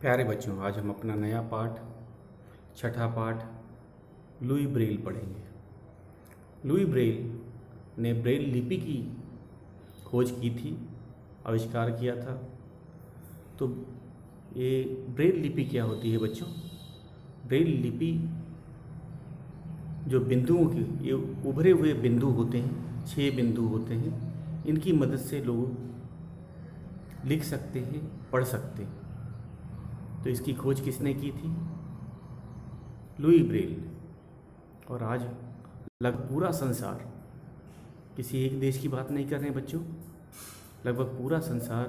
प्यारे बच्चों, आज हम अपना नया पाठ छठा पाठ लुई ब्रेल पढ़ेंगे। लुई ब्रेल ने ब्रेल लिपि की खोज की थी, आविष्कार किया था। तो ये ब्रेल लिपि क्या होती है बच्चों? ब्रेल लिपि जो बिंदुओं की, ये उभरे हुए बिंदु होते हैं, 6 बिंदु होते हैं। इनकी मदद से लोग लिख सकते हैं, पढ़ सकते हैं। तो इसकी खोज किसने की थी? लुई ब्रेल ने। और आज लगभग पूरा संसार, किसी एक देश की बात नहीं कर रहे हैं बच्चों, लगभग पूरा संसार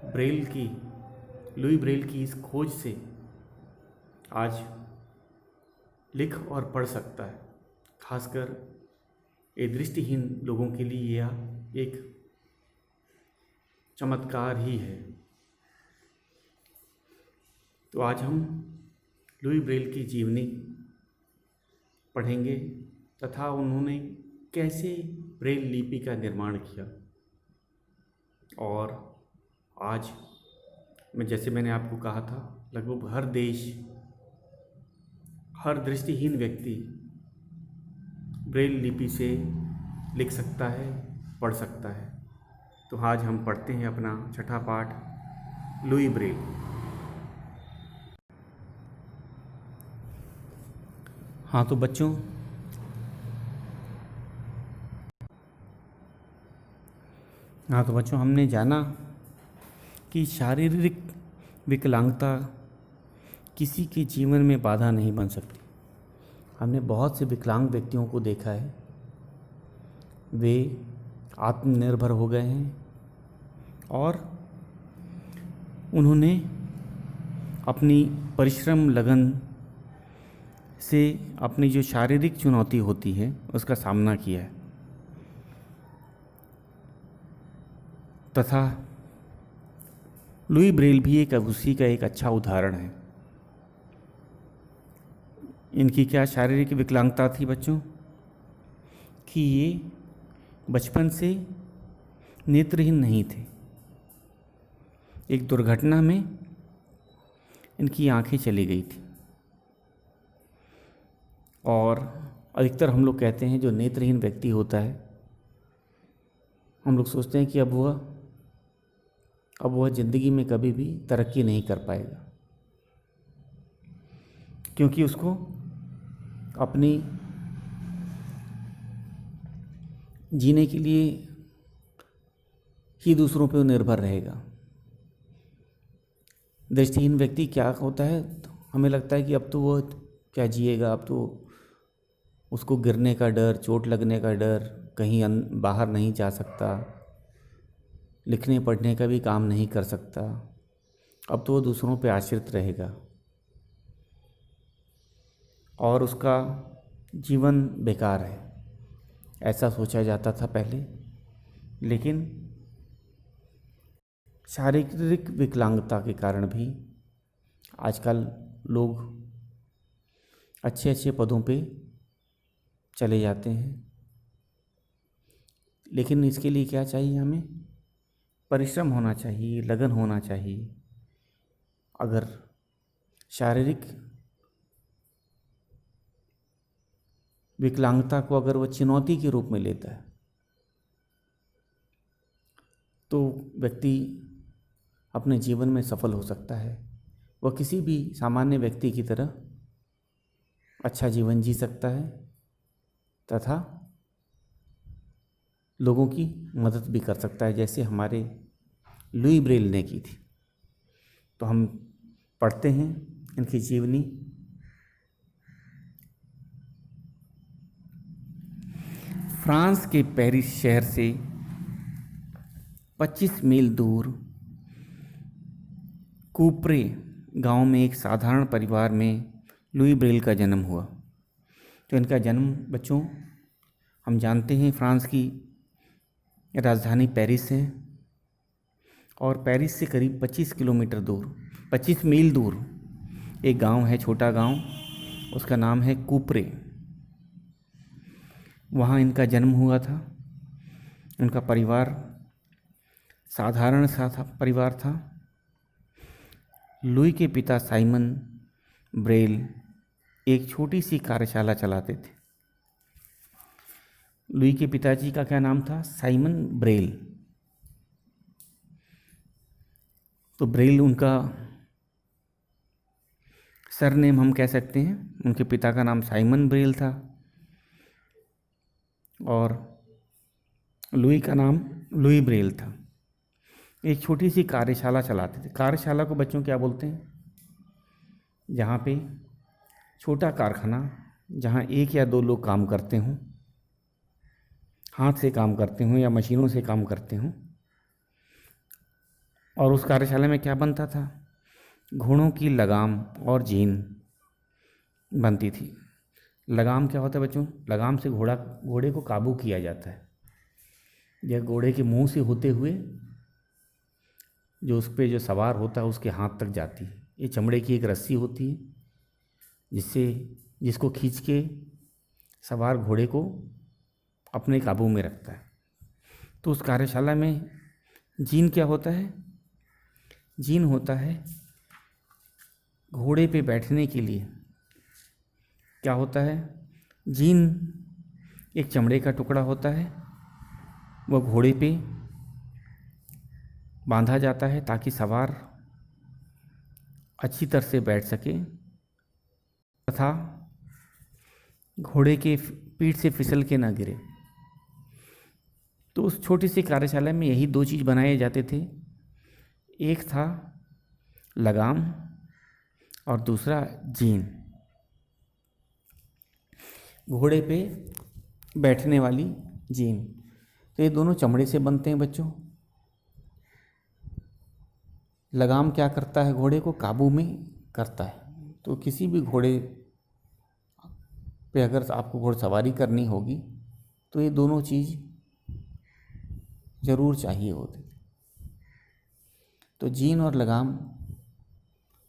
ब्रेल की, लुई ब्रेल की इस खोज से आज लिख और पढ़ सकता है। खासकर ये दृष्टिहीन लोगों के लिए यह एक चमत्कार ही है। तो आज हम लुई ब्रेल की जीवनी पढ़ेंगे तथा उन्होंने कैसे ब्रेल लिपि का निर्माण किया। और आज जैसे मैंने आपको कहा था, लगभग हर देश, हर दृष्टिहीन व्यक्ति ब्रेल लिपि से लिख सकता है, पढ़ सकता है। तो आज हम पढ़ते हैं अपना छठा पाठ लुई ब्रेल। हाँ तो बच्चों, हमने जाना कि शारीरिक विकलांगता किसी के जीवन में बाधा नहीं बन सकती। हमने बहुत से विकलांग व्यक्तियों को देखा है, वे आत्मनिर्भर हो गए हैं और उन्होंने अपनी परिश्रम, लगन से अपनी जो शारीरिक चुनौती होती है उसका सामना किया है। तथा लुई ब्रेल भी एक उसी का एक अच्छा उदाहरण है। इनकी क्या शारीरिक विकलांगता थी बच्चों? कि ये बचपन से नेत्रहीन नहीं थे। एक दुर्घटना में इनकी आंखें चली गई थी। और अधिकतर हम लोग कहते हैं जो नेत्रहीन व्यक्ति होता है, हम लोग सोचते हैं कि अब वह ज़िंदगी में कभी भी तरक्की नहीं कर पाएगा, क्योंकि उसको अपनी जीने के लिए ही दूसरों पर निर्भर रहेगा। दृष्टिहीन व्यक्ति क्या होता है, तो हमें लगता है कि अब तो वो क्या जिएगा, अब तो उसको गिरने का डर, चोट लगने का डर, कहीं बाहर नहीं जा सकता, लिखने पढ़ने का भी काम नहीं कर सकता, अब तो वो दूसरों पे आश्रित रहेगा और उसका जीवन बेकार है, ऐसा सोचा जाता था पहले। लेकिन शारीरिक विकलांगता के कारण भी आजकल लोग अच्छे अच्छे पदों पे चले जाते हैं। लेकिन इसके लिए क्या चाहिए? हमें परिश्रम होना चाहिए, लगन होना चाहिए। अगर शारीरिक विकलांगता को अगर वह चुनौती के रूप में लेता है तो व्यक्ति अपने जीवन में सफल हो सकता है। वह किसी भी सामान्य व्यक्ति की तरह अच्छा जीवन जी सकता है तथा लोगों की मदद भी कर सकता है, जैसे हमारे लुई ब्रेल ने की थी। तो हम पढ़ते हैं इनकी जीवनी। फ्रांस के पेरिस शहर से 25 मील दूर कूप्रे गांव में एक साधारण परिवार में लुई ब्रेल का जन्म हुआ। तो इनका जन्म बच्चों, हम जानते हैं फ्रांस की राजधानी पेरिस है और पेरिस से करीब 25 किलोमीटर दूर, 25 मील दूर एक गांव है, छोटा गांव, उसका नाम है कूप्रे। वहाँ इनका जन्म हुआ था। उनका परिवार साधारण सा परिवार था। लुई के पिता साइमन ब्रेल एक छोटी सी कार्यशाला चलाते थे। लुई के पिताजी का क्या नाम था? Simon Braille. तो ब्रेल उनका सरनेम हम कह सकते हैं। उनके पिता का नाम साइमन ब्रेल था और लुई का नाम लुई ब्रेल था। एक छोटी सी कार्यशाला चलाते थे। कार्यशाला को बच्चों क्या बोलते हैं? जहाँ पे छोटा कारखाना, जहाँ एक या दो लोग काम करते हों, हाथ से काम करते हों या मशीनों से काम करते हों। और उस कार्यशाला में क्या बनता था? घोड़ों की लगाम और जीन बनती थी। लगाम क्या होता है बच्चों? लगाम से घोड़े को काबू किया जाता है। यह घोड़े के मुंह से होते हुए जो उस पर जो सवार होता है उसके हाथ तक जाती है। ये चमड़े की एक रस्सी होती है जिसको खींच के सवार घोड़े को अपने काबू में रखता है। तो उस कार्यशाला में जीन क्या होता है? जीन होता है घोड़े पे बैठने के लिए। क्या होता है? जीन एक चमड़े का टुकड़ा होता है, वह घोड़े पे बांधा जाता है ताकि सवार अच्छी तरह से बैठ सके तथा घोड़े के पीठ से फिसल के ना गिरे। तो उस छोटी सी कार्यशाला में यही दो चीज़ बनाए जाते थे। एक था लगाम और दूसरा जीन, घोड़े पे बैठने वाली जीन। तो ये दोनों चमड़े से बनते हैं बच्चों। लगाम क्या करता है? घोड़े को काबू में करता है। तो किसी भी घोड़े पे अगर आपको घोड़सवारी करनी होगी तो ये दोनों चीज़ ज़रूर चाहिए होती थी। तो जीन और लगाम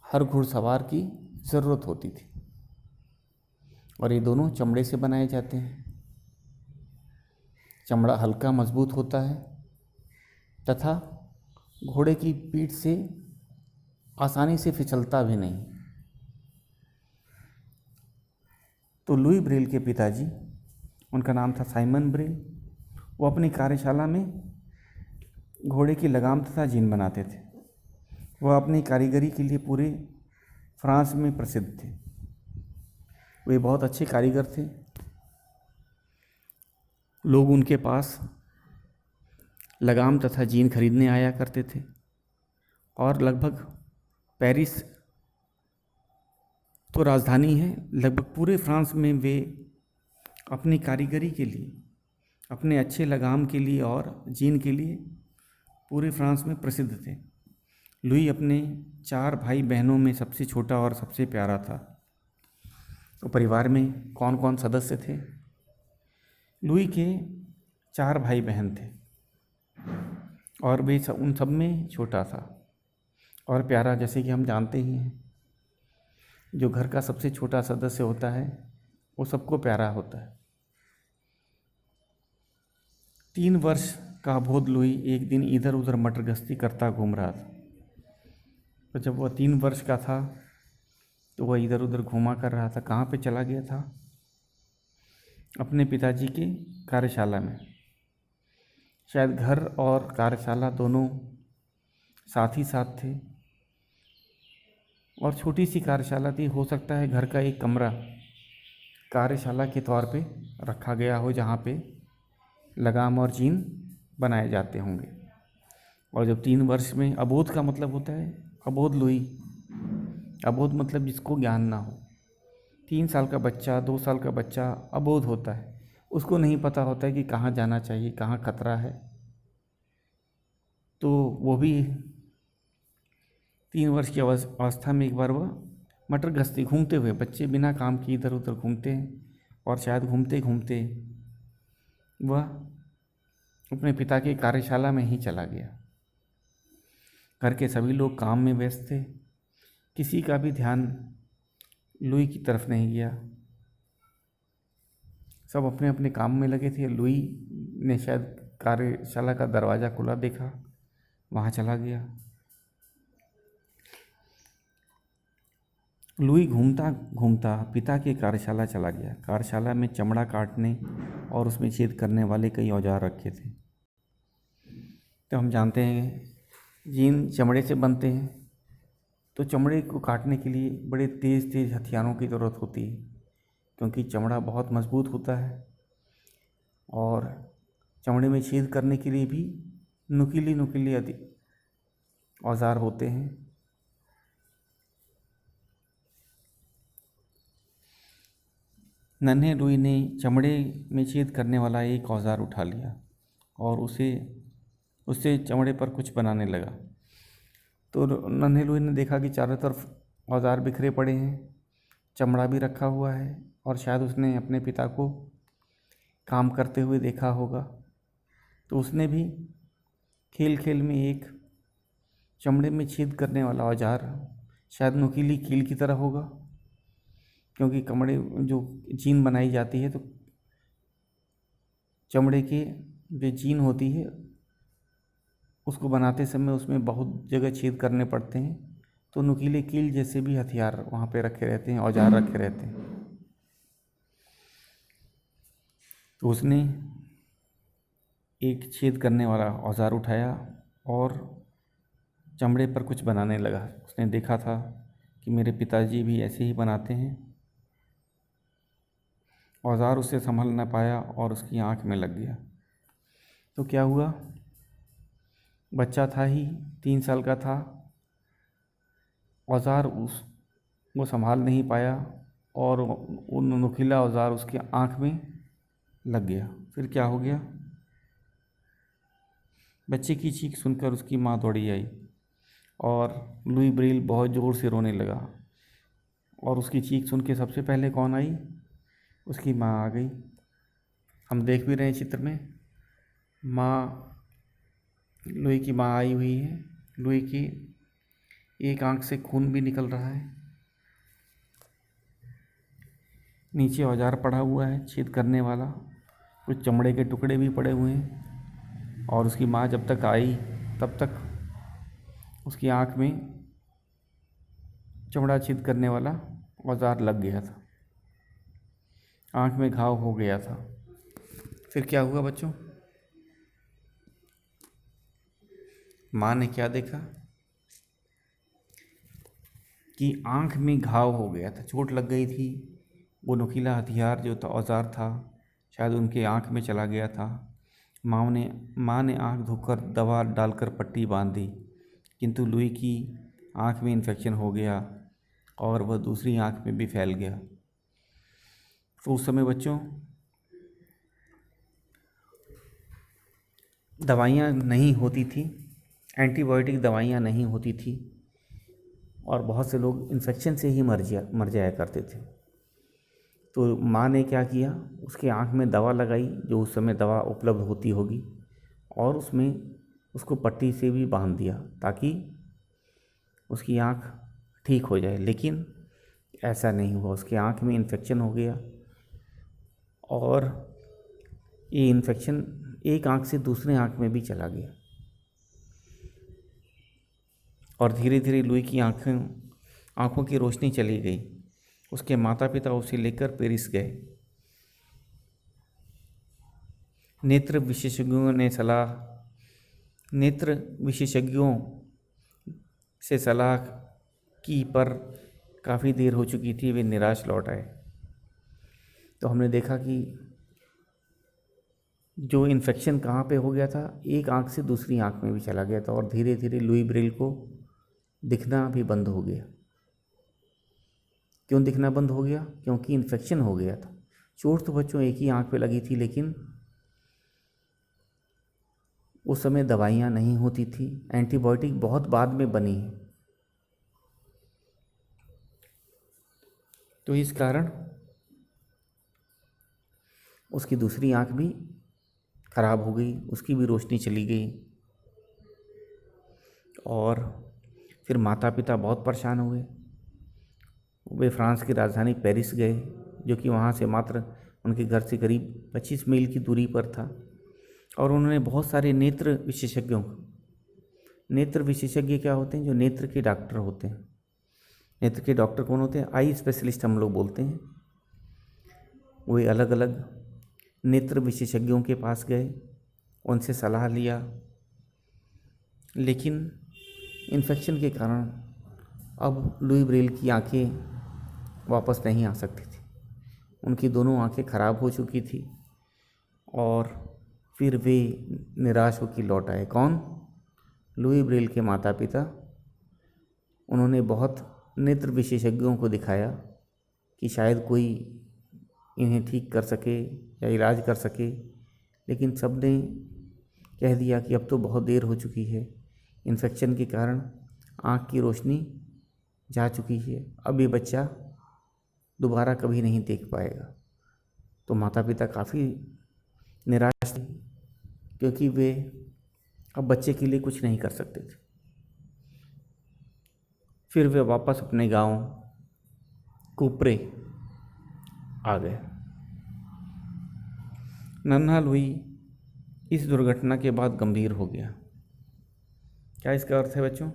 हर घुड़सवार की ज़रूरत होती थी और ये दोनों चमड़े से बनाए जाते हैं। चमड़ा हल्का मजबूत होता है तथा घोड़े की पीठ से आसानी से फिसलता भी नहीं। तो लुई ब्रेल के पिताजी, उनका नाम था साइमन ब्रेल, वो अपनी कार्यशाला में घोड़े की लगाम तथा जीन बनाते थे। वह अपनी कारीगरी के लिए पूरे फ्रांस में प्रसिद्ध थे। वे बहुत अच्छे कारीगर थे। लोग उनके पास लगाम तथा जीन खरीदने आया करते थे और लगभग पेरिस तो राजधानी है, लगभग पूरे फ्रांस में वे अपनी कारीगरी के लिए, अपने अच्छे लगाम के लिए और जीन के लिए पूरे फ्रांस में प्रसिद्ध थे। लुई अपने 4 भाई बहनों में सबसे छोटा और सबसे प्यारा था। तो परिवार में कौन कौन सदस्य थे? लुई के 4 भाई बहन थे और वे उन सब में छोटा था और प्यारा। जैसे कि हम जानते ही हैं, जो घर का सबसे छोटा सदस्य होता है वो सबको प्यारा होता है। 3 वर्ष का अबोध लुई एक दिन इधर उधर मटर गश्ती करता घूम रहा था। तो जब वह 3 वर्ष का था तो वह इधर उधर घूमा कर रहा था। कहाँ पे चला गया था? अपने पिताजी की कार्यशाला में। शायद घर और कार्यशाला दोनों साथ ही साथ थे और छोटी सी कार्यशाला थी। हो सकता है घर का एक कमरा कार्यशाला के तौर पे रखा गया हो जहाँ पे लगाम और जीन बनाए जाते होंगे। और जब 3 वर्ष में, अबोध का मतलब होता है अबोध लुई, अबोध मतलब जिसको ज्ञान ना हो। 3 साल का बच्चा, 2 साल का बच्चा अबोध होता है। उसको नहीं पता होता है कि कहाँ जाना चाहिए, कहाँ खतरा है। तो वो भी 3 वर्ष की अवस्था में एक बार वह मटर गश्ती घूमते हुए, बच्चे बिना काम के इधर उधर घूमते हैं और शायद घूमते घूमते वह अपने पिता की कार्यशाला में ही चला गया। घर के सभी लोग काम में व्यस्त थे, किसी का भी ध्यान लुई की तरफ नहीं गया। सब अपने अपने काम में लगे थे। लुई ने शायद कार्यशाला का दरवाज़ा खुला देखा, वहाँ चला गया। लुई घूमता घूमता पिता की कार्यशाला चला गया। कार्यशाला में चमड़ा काटने और उसमें छेद करने वाले कई औजार रखे थे। तो हम जानते हैं जीन चमड़े से बनते हैं, तो चमड़े को काटने के लिए बड़े तेज़ तेज़ हथियारों की ज़रूरत होती है, क्योंकि चमड़ा बहुत मजबूत होता है। और चमड़े में छेद करने के लिए भी नुकीली नुकीली औजार होते हैं। नन्हे लुई ने चमड़े में छेद करने वाला एक औजार उठा लिया और उससे चमड़े पर कुछ बनाने लगा। तो नन्हे लुई ने देखा कि चारों तरफ औजार बिखरे पड़े हैं, चमड़ा भी रखा हुआ है, और शायद उसने अपने पिता को काम करते हुए देखा होगा। तो उसने भी खेल खेल में एक चमड़े में छेद करने वाला औजार, शायद नुकीली कील की तरह होगा, क्योंकि चमड़े जो जीन बनाई जाती है तो चमड़े के जो जीन होती है उसको बनाते समय उसमें बहुत जगह छेद करने पड़ते हैं, तो नुकीले कील जैसे भी हथियार वहाँ पे रखे रहते हैं, औजार रखे रहते हैं। तो उसने एक छेद करने वाला औजार उठाया और चमड़े पर कुछ बनाने लगा। उसने देखा था कि मेरे पिताजी भी ऐसे ही बनाते हैं। औजार उसे संभल न पाया और उसकी आँख में लग गया। तो क्या हुआ, बच्चा था ही, 3 साल का था। औजार वो संभाल नहीं पाया और वो नुकीला औजार उसके आँख में लग गया। फिर क्या हो गया, बच्चे की चीख सुनकर उसकी माँ दौड़ी आई और लुई ब्रेल बहुत ज़ोर से रोने लगा। और उसकी चीख सुन के सबसे पहले कौन आई, उसकी माँ आ गई। हम देख भी रहे हैं चित्र में, लुई की माँ आई हुई है। लुई की एक आंख से खून भी निकल रहा है। नीचे औजार पड़ा हुआ है छेद करने वाला, कुछ चमड़े के टुकड़े भी पड़े हुए हैं। और उसकी माँ जब तक आई तब तक उसकी आँख में चमड़ा छेद करने वाला औजार लग गया था, आँख में घाव हो गया था। फिर क्या हुआ बच्चों, माँ ने क्या देखा कि आँख में घाव हो गया था, चोट लग गई थी। वो नुकीला हथियार जो था, औजार था, शायद उनके आँख में चला गया था। माँ ने आँख धोकर दवा डालकर पट्टी बांध दी, किंतु लुई की आँख में इन्फेक्शन हो गया और वह दूसरी आँख में भी फैल गया। तो उस समय बच्चों दवाइयाँ नहीं होती थी, एंटीबायोटिक दवाइयाँ नहीं होती थी, और बहुत से लोग इन्फेक्शन से ही मर जाया करते थे। तो माँ ने क्या किया, उसके आँख में दवा लगाई, जो उस समय दवा उपलब्ध होती होगी, और उसको पट्टी से भी बांध दिया ताकि उसकी आँख ठीक हो जाए। लेकिन ऐसा नहीं हुआ, उसकी आँख में इन्फेक्शन हो गया और ये इन्फेक्शन एक आँख से दूसरे आँख में भी चला गया। और धीरे धीरे लुई की आँखों की रोशनी चली गई। उसके माता पिता उसे लेकर पेरिस गए। नेत्र विशेषज्ञों से सलाह की, पर काफ़ी देर हो चुकी थी, वे निराश लौट आए। तो हमने देखा कि जो इन्फेक्शन कहाँ पे हो गया था, एक आँख से दूसरी आँख में भी चला गया था, और धीरे धीरे लुई ब्रेल को दिखना भी बंद हो गया। क्यों दिखना बंद हो गया, क्योंकि इन्फेक्शन हो गया था। चोट तो बच्चों एक ही आँख पे लगी थी, लेकिन उस समय दवाइयाँ नहीं होती थी, एंटीबायोटिक बहुत बाद में बनी है। तो इस कारण उसकी दूसरी आँख भी खराब हो गई, उसकी भी रोशनी चली गई। और फिर माता पिता बहुत परेशान हुए। वे फ्रांस की राजधानी पेरिस गए, जो कि वहाँ से मात्र उनके घर से करीब 25 मील की दूरी पर था। और उन्होंने बहुत सारे नेत्र विशेषज्ञ क्या होते हैं, जो नेत्र के डॉक्टर होते हैं, नेत्र के डॉक्टर कौन होते हैं? आई स्पेशलिस्ट हम लोग बोलते हैं। वे अलग अलग नेत्र विशेषज्ञों के पास गए, उनसे सलाह लिया, लेकिन इन्फेक्शन के कारण अब लुई ब्रेल की आंखें वापस नहीं आ सकती थी। उनकी दोनों आंखें खराब हो चुकी थी और फिर वे निराश होकर लौट आए। कौन? लुई ब्रेल के माता पिता। उन्होंने बहुत नेत्र विशेषज्ञों को दिखाया कि शायद कोई इन्हें ठीक कर सके या इलाज कर सके, लेकिन सब ने कह दिया कि अब तो बहुत देर हो चुकी है, इन्फेक्शन के कारण आँख की रोशनी जा चुकी है, अब ये बच्चा दोबारा कभी नहीं देख पाएगा। तो माता पिता काफ़ी निराश थे, क्योंकि वे अब बच्चे के लिए कुछ नहीं कर सकते थे। फिर वे वापस अपने गांव कुपरे आ गए। नन्हा लुई इस दुर्घटना के बाद गंभीर हो गया। क्या इसका अर्थ है बच्चों?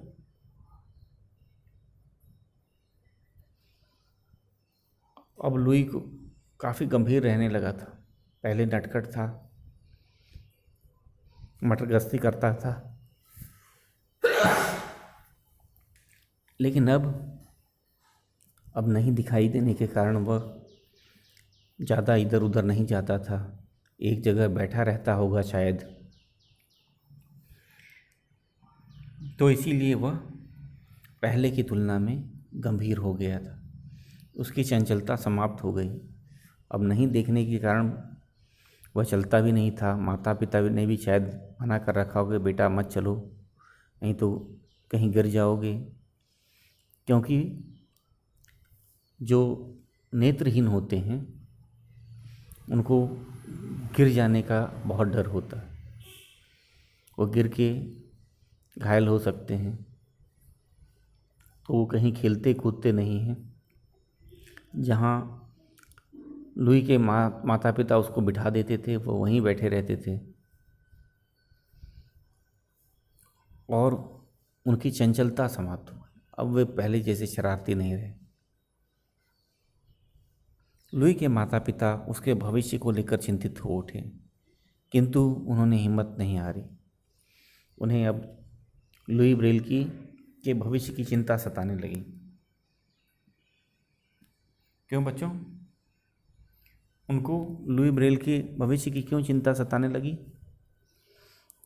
अब लुई को काफ़ी गंभीर रहने लगा था। पहले नटखट था, मटरगश्ती करता था, लेकिन अब नहीं दिखाई देने के कारण वह ज़्यादा इधर उधर नहीं जाता था, एक जगह बैठा रहता होगा शायद, तो इसीलिए वह पहले की तुलना में गंभीर हो गया था। उसकी चंचलता समाप्त हो गई। अब नहीं देखने के कारण वह चलता भी नहीं था। माता पिता ने भी शायद मना कर रखा होगा, बेटा मत चलो, नहीं तो कहीं गिर जाओगे, क्योंकि जो नेत्रहीन होते हैं उनको गिर जाने का बहुत डर होता है। वो गिर के घायल हो सकते हैं, तो वो कहीं खेलते कूदते नहीं हैं। जहाँ लुई के माता पिता उसको बिठा देते थे, वो वहीं बैठे रहते थे और उनकी चंचलता समाप्त हो गई। अब वे पहले जैसे शरारती नहीं रहे। लुई के माता पिता उसके भविष्य को लेकर चिंतित हो उठे, किंतु उन्होंने हिम्मत नहीं हारी। उन्हें अब लुई ब्रेल के भविष्य की चिंता सताने लगी। क्यों बच्चों? उनको लुई ब्रेल के भविष्य की क्यों चिंता सताने लगी?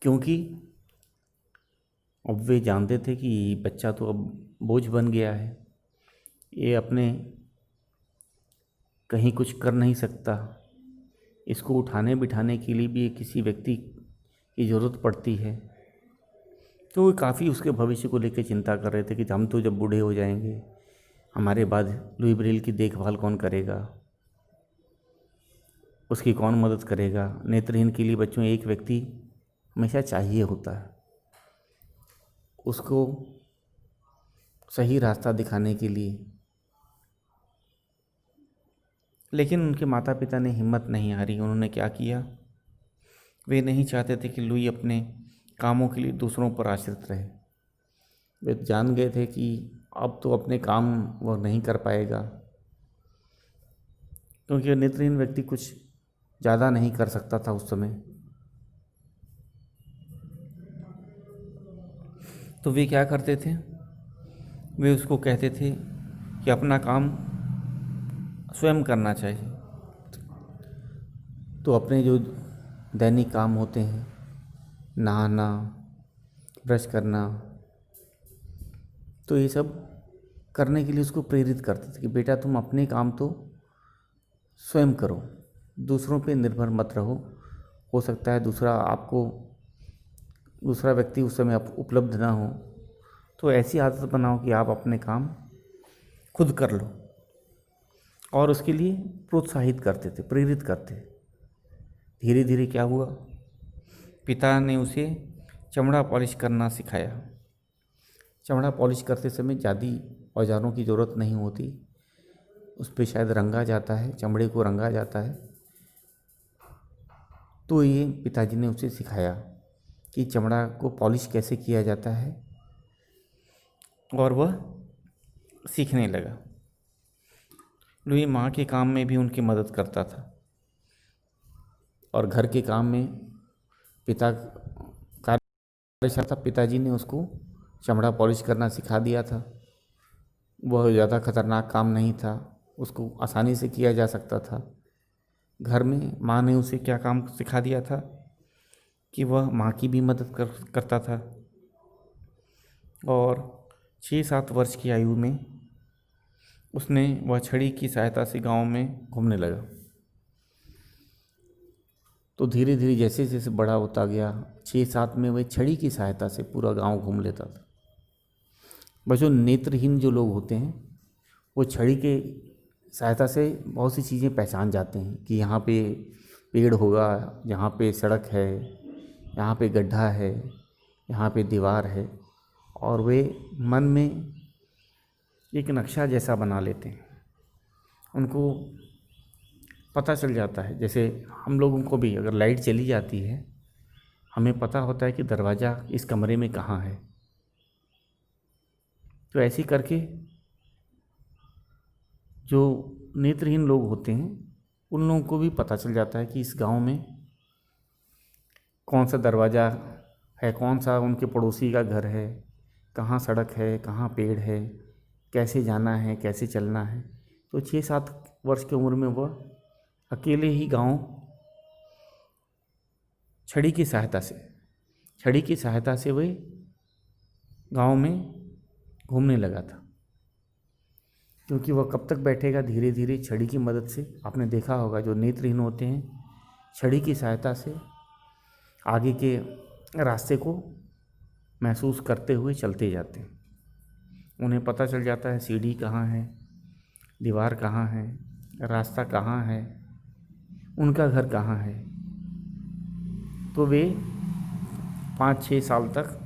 क्योंकि अब वे जानते थे कि बच्चा तो अब बोझ बन गया है, ये अपने कहीं कुछ कर नहीं सकता, इसको उठाने बिठाने के लिए भी किसी व्यक्ति की ज़रूरत पड़ती है। तो वे काफ़ी उसके भविष्य को लेकर चिंता कर रहे थे कि हम तो जब बूढ़े हो जाएंगे, हमारे बाद लुई ब्रेल की देखभाल कौन करेगा, उसकी कौन मदद करेगा। नेत्रहीन के लिए बच्चों एक व्यक्ति हमेशा चाहिए होता है, उसको सही रास्ता दिखाने के लिए। लेकिन उनके माता पिता ने हिम्मत नहीं हारी। उन्होंने क्या किया? वे नहीं चाहते थे कि लुई अपने कामों के लिए दूसरों पर आश्रित रहे। वे जान गए थे कि अब तो अपने काम वह नहीं कर पाएगा, क्योंकि नेत्रहीन व्यक्ति कुछ ज़्यादा नहीं कर सकता था उस समय। तो वे क्या करते थे? वे उसको कहते थे कि अपना काम स्वयं करना चाहिए। तो अपने जो दैनिक काम होते हैं, नहाना, ब्रश करना, तो ये सब करने के लिए उसको प्रेरित करते थे कि बेटा तुम अपने काम तो स्वयं करो, दूसरों पे निर्भर मत रहो। हो सकता है दूसरा व्यक्ति उस समय उपलब्ध ना हो, तो ऐसी आदत बनाओ कि आप अपने काम खुद कर लो। और उसके लिए प्रोत्साहित करते थे, प्रेरित करते। धीरे धीरे क्या हुआ? पिता ने उसे चमड़ा पॉलिश करना सिखाया। चमड़ा पॉलिश करते समय ज़्यादा औजारों की ज़रूरत नहीं होती, उस पर शायद रंगा जाता है, चमड़े को रंगा जाता है। तो ये पिताजी ने उसे सिखाया कि चमड़ा को पॉलिश कैसे किया जाता है, और वह सीखने लगा। लुई माँ के काम में भी उनकी मदद करता था और घर के काम में पिता कार्यशाला था। पिताजी ने उसको चमड़ा पॉलिश करना सिखा दिया था। वह ज़्यादा खतरनाक काम नहीं था, उसको आसानी से किया जा सकता था। घर में माँ ने उसे क्या काम सिखा दिया था कि वह माँ की भी मदद करता था। और 6-7 वर्ष की आयु में उसने वह छड़ी की सहायता से गांव में घूमने लगा। तो धीरे धीरे जैसे जैसे बड़ा होता गया, 6-7 में वह छड़ी की सहायता से पूरा गांव घूम लेता था। बच्चों, नेत्रहीन जो लोग होते हैं वो छड़ी के सहायता से बहुत सी चीज़ें पहचान जाते हैं कि यहाँ पे पेड़ होगा, यहाँ पे सड़क है, यहाँ पे गड्ढा है, यहाँ पे दीवार है, और वे मन में एक नक्शा जैसा बना लेते हैं। उनको पता चल जाता है। जैसे हम लोगों को भी अगर लाइट चली जाती है, हमें पता होता है कि दरवाज़ा इस कमरे में कहाँ है। तो ऐसे करके जो नेत्रहीन लोग होते हैं उन लोगों को भी पता चल जाता है कि इस गांव में कौन सा दरवाज़ा है, कौन सा उनके पड़ोसी का घर है, कहाँ सड़क है, कहाँ पेड़ है, कैसे जाना है, कैसे चलना है। तो 6-7 वर्ष की उम्र में वह अकेले ही गांव छड़ी की सहायता से वह गांव में घूमने लगा था। क्योंकि वह कब तक बैठेगा, धीरे धीरे छड़ी की मदद से, आपने देखा होगा जो नेत्रहीन होते हैं छड़ी की सहायता से आगे के रास्ते को महसूस करते हुए चलते जाते हैं। उन्हें पता चल जाता है सीढ़ी कहाँ है, दीवार कहाँ है, रास्ता कहाँ है, उनका घर कहाँ है। तो वे 5-6 साल तक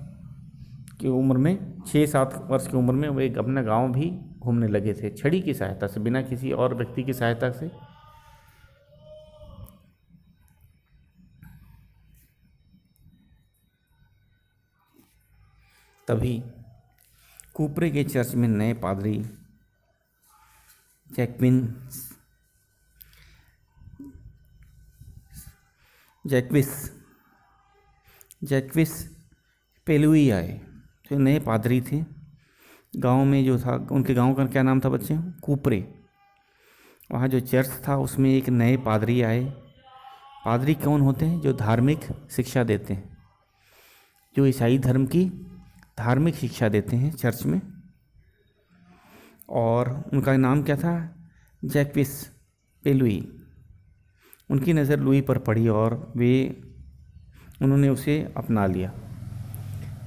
की उम्र में, 6-7 वर्ष की उम्र में वे अपना गांव भी घूमने लगे थे छड़ी की सहायता से, बिना किसी और व्यक्ति की सहायता से। तभी कूपरे के चर्च में नए पादरी जैक्विस पेलुई आए। तो नए पादरी थे गांव में। जो था उनके गांव का क्या नाम था बच्चे? कूपरे। वहाँ जो चर्च था उसमें एक नए पादरी आए। पादरी कौन होते हैं? जो धार्मिक शिक्षा देते हैं, जो ईसाई धर्म की धार्मिक शिक्षा देते हैं चर्च में। और उनका नाम क्या था? जैक्विस पेलुई। उनकी नज़र लुई पर पड़ी और उन्होंने उसे अपना लिया।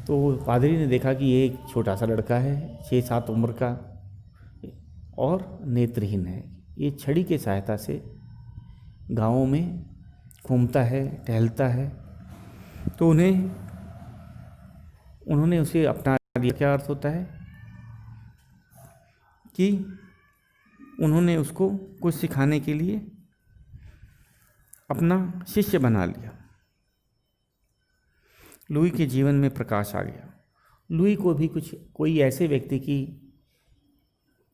तो पादरी ने देखा कि ये एक छोटा सा लड़का है, 6-7 उम्र का, और नेत्रहीन है। ये छड़ी के सहायता से गाँवों में घूमता है, टहलता है। तो उन्होंने उसे अपना लिया। क्या अर्थ होता है कि उन्होंने उसको कुछ सिखाने के लिए अपना शिष्य बना लिया। लुई के जीवन में प्रकाश आ गया। लुई को भी कोई ऐसे व्यक्ति की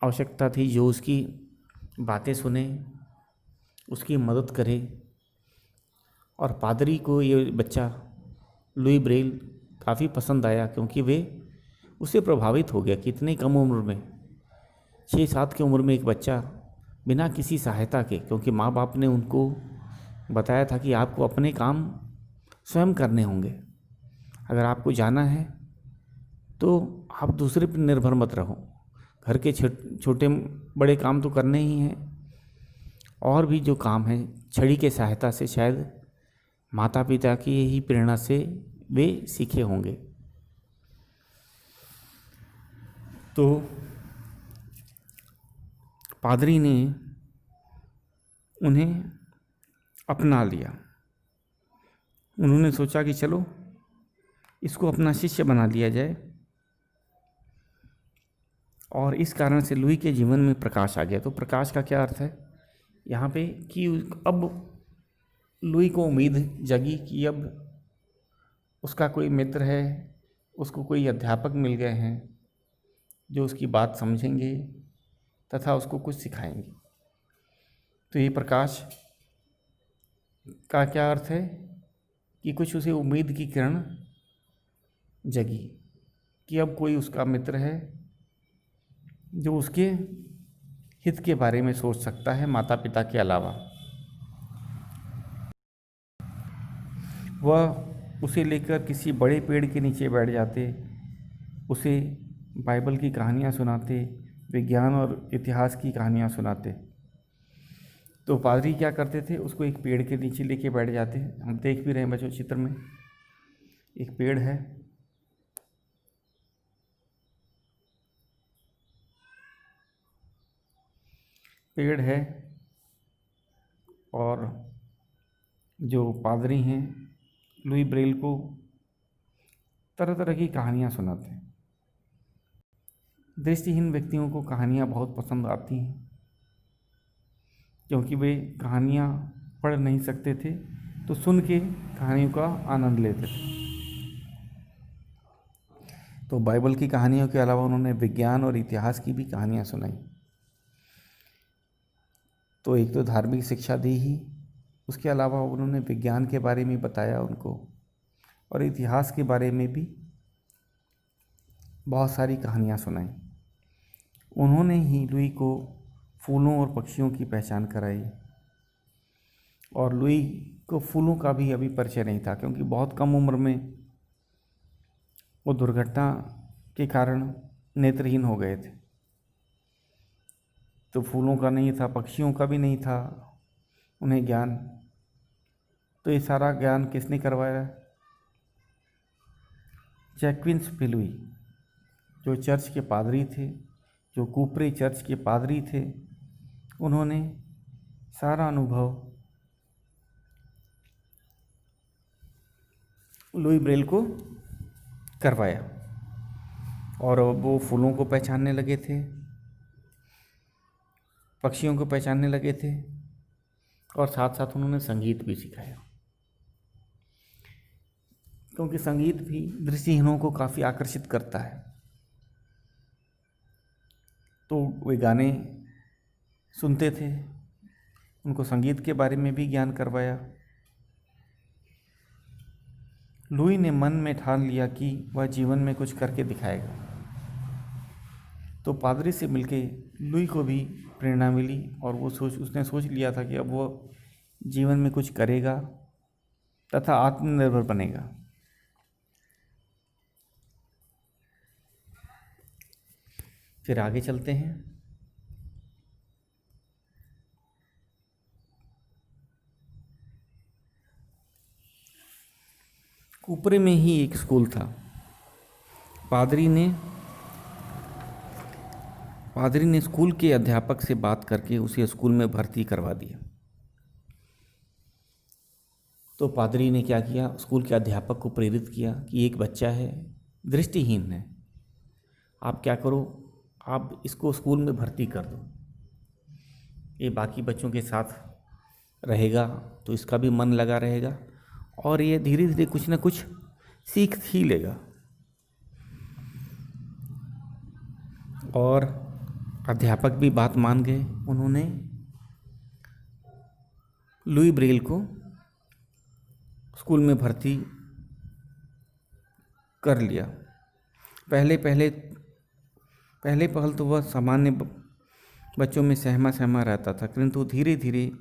आवश्यकता थी जो उसकी बातें सुने, उसकी मदद करे। और पादरी को ये बच्चा लुई ब्रेल काफ़ी पसंद आया, क्योंकि वे उससे प्रभावित हो गया कि इतनी कम उम्र में, 6-7 की उम्र में एक बच्चा बिना किसी सहायता के, क्योंकि माँ बाप ने उनको बताया था कि आपको अपने काम स्वयं करने होंगे, अगर आपको जाना है तो आप दूसरे पर निर्भर मत रहो, घर के छोटे बड़े काम तो करने ही हैं, और भी जो काम है छड़ी के सहायता से शायद माता पिता की ही प्रेरणा से वे सीखे होंगे। तो पादरी ने उन्हें अपना लिया। उन्होंने सोचा कि चलो इसको अपना शिष्य बना लिया जाए, और इस कारण से लुई के जीवन में प्रकाश आ गया। तो प्रकाश का क्या अर्थ है यहाँ पे? कि अब लुई को उम्मीद जगी कि अब उसका कोई मित्र है, उसको कोई अध्यापक मिल गए हैं जो उसकी बात समझेंगे तथा उसको कुछ सिखाएंगे। तो ये प्रकाश का क्या अर्थ है कि कुछ उसे उम्मीद की किरण जगी कि अब कोई उसका मित्र है जो उसके हित के बारे में सोच सकता है, माता पिता के अलावा। वह उसे लेकर किसी बड़े पेड़ के नीचे बैठ जाते, उसे बाइबल की कहानियाँ सुनाते, विज्ञान और इतिहास की कहानियाँ सुनाते। तो पादरी क्या करते थे, उसको एक पेड़ के नीचे लेके बैठ जाते। हम देख भी रहे हैं बच्चों चित्र में, एक पेड़ है, पेड़ है, और जो पादरी हैं लुई ब्रेल को तरह तरह की कहानियाँ सुनाते हैं। दृष्टिहीन व्यक्तियों को कहानियाँ बहुत पसंद आती हैं क्योंकि वे कहानियाँ पढ़ नहीं सकते थे, तो सुन के कहानियों का आनंद लेते थे। तो बाइबल की कहानियों के अलावा उन्होंने विज्ञान और इतिहास की भी कहानियाँ सुनाई। तो एक तो धार्मिक शिक्षा दी ही, उसके अलावा उन्होंने विज्ञान के बारे में बताया उनको, और इतिहास के बारे में भी बहुत सारी कहानियाँ सुनाई। उन्होंने ही लुई को फूलों और पक्षियों की पहचान कराई, और लुई को फूलों का भी अभी परिचय नहीं था क्योंकि बहुत कम उम्र में वो दुर्घटना के कारण नेत्रहीन हो गए थे। तो फूलों का नहीं था, पक्षियों का भी नहीं था उन्हें ज्ञान। तो ये सारा ज्ञान किसने करवाया? जैक्विन स्पिलुई, जो चर्च के पादरी थे, जो कूपरे चर्च के पादरी थे, उन्होंने सारा अनुभव लुई ब्रेल को करवाया, और वो फूलों को पहचानने लगे थे, पक्षियों को पहचानने लगे थे, और साथ साथ उन्होंने संगीत भी सिखाया, क्योंकि संगीत भी दृष्टिहीनों को काफ़ी आकर्षित करता है। तो वे गाने सुनते थे, उनको संगीत के बारे में भी ज्ञान करवाया। लुई ने मन में ठान लिया कि वह जीवन में कुछ करके दिखाएगा। तो पादरी से मिलके लुई को भी प्रेरणा मिली, और उसने सोच लिया था कि अब वो जीवन में कुछ करेगा तथा आत्मनिर्भर बनेगा। फिर आगे चलते हैं। कूपरे में ही एक स्कूल था। पादरी ने स्कूल के अध्यापक से बात करके उसे स्कूल में भर्ती करवा दिया। तो पादरी ने क्या किया, स्कूल के अध्यापक को प्रेरित किया कि एक बच्चा है, दृष्टिहीन है, आप क्या करो, आप इसको स्कूल में भर्ती कर दो, ये बाकी बच्चों के साथ रहेगा तो इसका भी मन लगा रहेगा, और ये धीरे धीरे कुछ ना कुछ सीख ही लेगा। और अध्यापक भी बात मान गए। उन्होंने लुई ब्रेल को स्कूल में भर्ती कर लिया। पहले पहल तो वह सामान्य बच्चों में सहमा सहमा रहता था, किंतु धीरे धीरे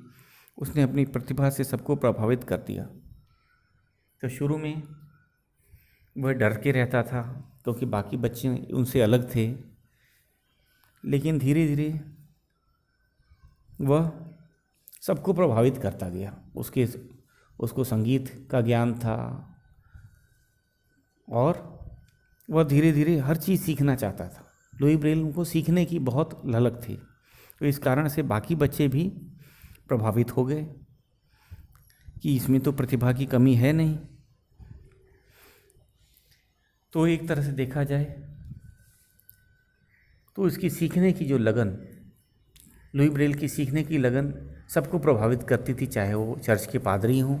उसने अपनी प्रतिभा से सबको प्रभावित कर दिया। तो शुरू में वह डर के रहता था क्योंकि बाकी बच्चे उनसे अलग थे, लेकिन धीरे धीरे वह सबको प्रभावित करता गया। उसको संगीत का ज्ञान था, और वह धीरे धीरे हर चीज़ सीखना चाहता था। लुई ब्रेल को सीखने की बहुत ललक थी, तो इस कारण से बाकी बच्चे भी प्रभावित हो गए कि इसमें तो प्रतिभा की कमी है नहीं। तो एक तरह से देखा जाए तो इसकी सीखने की जो लगन, लुई ब्रेल की सीखने की लगन सबको प्रभावित करती थी, चाहे वो चर्च के पादरी हों,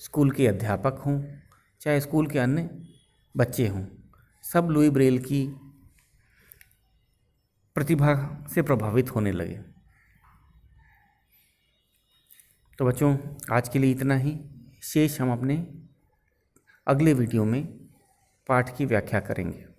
स्कूल के अध्यापक हों, चाहे स्कूल के अन्य बच्चे हों। सब लुई ब्रेल की प्रतिभा से प्रभावित होने लगे। तो बच्चों, आज के लिए इतना ही। शेष हम अपने अगले वीडियो में पाठ की व्याख्या करेंगे।